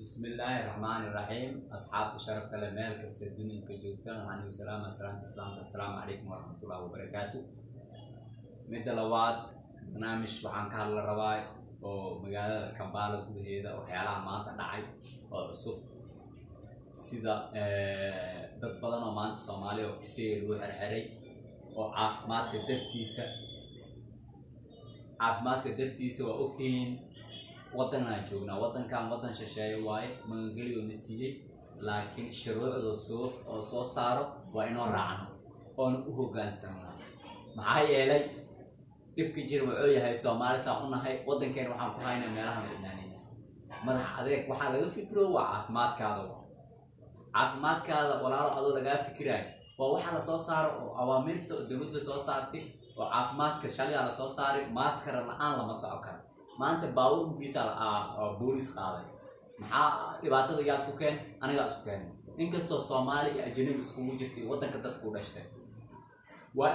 بسم الله الرحمن الرحيم. أصحاب شرف كلمات كاستدين كجوتان وعني وسلام السلام عليكم ورحمة الله وبركاته. مدة لواد برنامج وحن كارل الرواي ومجال كمبالة كل هذا وحياة مانتا نعي وصوب سيدا dad badan oo maanta Soomaaliya oo kisay lagu xirxiray oo caafimaadka dartiisa waa ogtiin wadanka joogna wadankan wadan shisheeye waaye magangeliyo nasiiyay laakiin shuruucda soo saaro waa inoo raacno oo u hoggaansanaa maxaa yeelay dhibka jir wuxuu yahay Soomaaliya saa u nahay wadankeena waxaan ku haynaa meelaha midnaanina madax adeeg waxa laga fikiro waa caafimaadkaada walaalo adoo laga fikiraay waa waxa la soo saaro oo awaamirta dawladda soo saartay oo caafimaadka shalay la soo saaray maaskara la'aan lama soo karo maanta baawur biisa boolis qaaday maxaa dhibaatada yaas ku keen aniga isku keen inkastoo Soomaali iyo ajnabi isku jirtay wadanka dadku dhashtay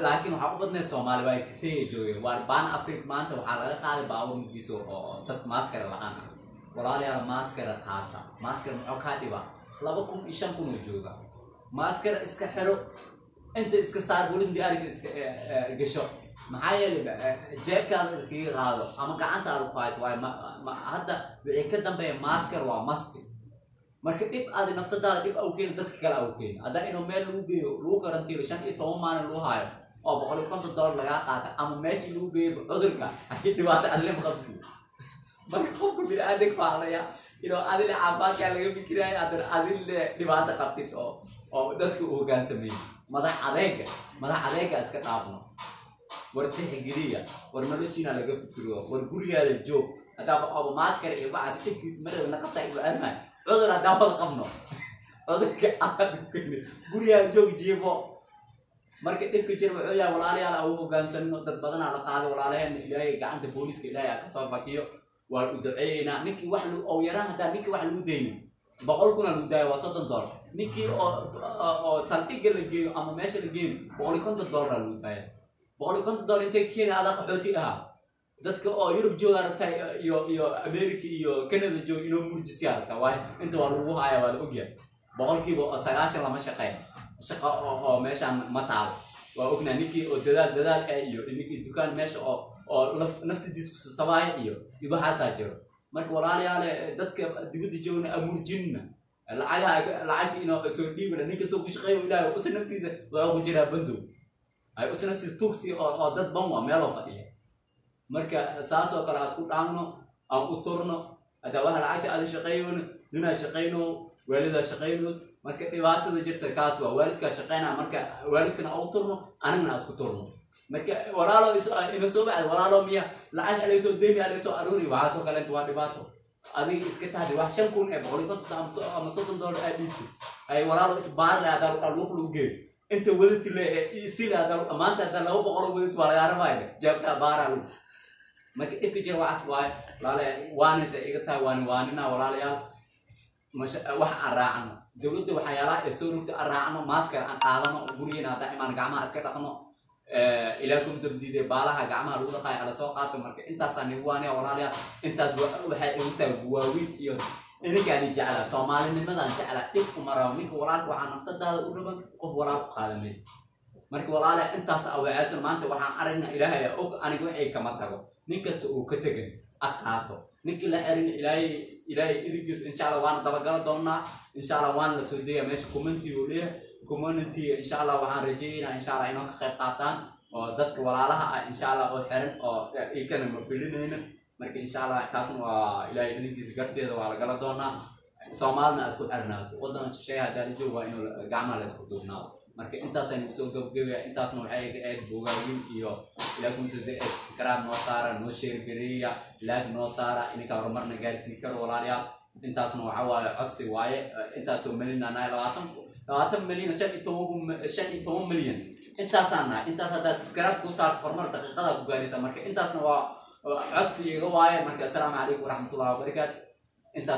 laakiin waxa u badnay Soomaali way kisay joogay waa baan Afrika maanta waxa laga qaaday baawur biisa oo dad maaskara la'aan walaalayaal maaskara qaata maaskara muxuu ka dhibaa 2,500 jooga maaskar iska xiro inta iska saar bulindi ariga iska gasho maxaa yeelay jeebkaada iska qaado ama gacantaada ku hayso way hadda wixii ka dambeeya maaskar waa masti marka dib aad naftadaada dib au keen dadka kale au keen hadda inuu meel lagu geeyo lagu karantiilo 15 maalin loo hayo oo $150 laga qaata ama meeshii lagu geeyo cudurka ay dhibaato alle ma qabto marka qofka bini'aadamka faalaya inuu adil caafimaadka laga fikirayo adil dhibaato qabtid oo dadku u hoggaansamay madax adeega iska dhaafno war tixgeliya war noloshiina laga fikiro war gurigaada joog hadaba oo maaskar iyo baas xigkiis marada naqasay u armay cudur hadaba qabno cudurka aad ku keenay gurigaada joog jiibo marka dhibka jir wuxuu yahay walaalayaal oo hoggaansanno dad badan la qaaday walaalaheen ilaahay gacanta booliska ilaahay ka soo fakiyo waa u duceeyna ninkii wax oo yaraan hada ninkii wax lagu deeyay $100 lagu daayo waa $30 ninkii oo saldiga la geeyo ama meesha la geeyo $150 lagu daayo $150 intee keenay ada qaxooti dadka oo Yurub jooga ratay iyo America iyo Canada jooga inuu murjisi arka waay inta waa lagu hayaa waa la ogyahay boqolkiiba 90 lama shaqeyn shaqo oo meeshan ma taal waa ogna ninkii oo dadaal iyo ninkii dukaan meesha oo naftiisa sabaay iyo waxaas jiro marka walaalayaal dadka dibadda joogna amurjinna lacag inoo soo dhiibana ninka soo ku shaqeeyo ilaahay u sanadkiisa waa ku jira bando ay u sanadkiisa tuugsi oo dad ban waa meel oo fadhiya marka saas oo kale asku dhaangno aan u turno hada waxa lacagta aad shaqeeyno nina shaqeeyno waalida shaqeeyno marka dhibaatada jirta kaas waa waalidka shaqeynaa marka waalidkana u turno anagna asku turno marka walaalo ina soo bacay walaalo miya lacag ay soo deemi ay soo aruuri waxa soo kale waa dhibaato adiga iska taadi wax 5,000 ee $150 ama $60 ay dhigto ay walaalo isbaar la hada lagu geey inta wadati le sila hada maanta hada $200 wadati waa laga rabaa jeebka baaralu marka inta jir wax waay waanisa iga taa waanina walaalayaal wax aan raacno dawladda waxyaalaha ay soo rugta aan raacno maaskar aan qaadano guriyana hada imaan gacmaha iska dhaqno ilaakum sabdiide baalaha gacmaha lagu dhaqay ala soo qaato marka intaas aan waaniya walaalayaal intaas waxay ugu tahay waaweyn iyo inagaani jecla Soomaalinimadan jecla dhib u maraw ninka walaalka waxa naftadaada u dhaban qof walaal ku qaadamaysa marka walaalaha intaas awaasan maanta waxaan aragnaa ilaahay oo aniga waxay kama tago ninkasta uu ka tagay aqaato ninka la xirin ilaahay idigis insha Allah waan dabagala doonaa insha Allah waan la soo deeyaa meesha community insha Allah waxaan rajeynaa insha Allah inaan ka qayb qaataan oo dadka walaalaha insha Allah oo xiran oo ay kana ma filinayna marka insha Allah taasna waa ilaahay idigis garteeda waa la gala doonaa Soomaalina isku xirnaato wadan shisheeye hada jooga inuu gacmaha la isku duubnaado marka intaas aynu soo gabagabay intaasna waxay aad bogaagin iyo ilaakum sidee iskaraam noo saara noo share gareeya ilaag noo saara inka horumarna gaarsiin karo walaalayaal intaasna waxa waaye codsi waaye intaas oo milyan 20 milyan 15 milyan intaas hada iskaraam ku saarto horumar daqiiqada ku gaaraysa marka intaasna waa codsi iga waaye marka assalaamu calaykum waraxmatullaahi wabarakaatuh intaas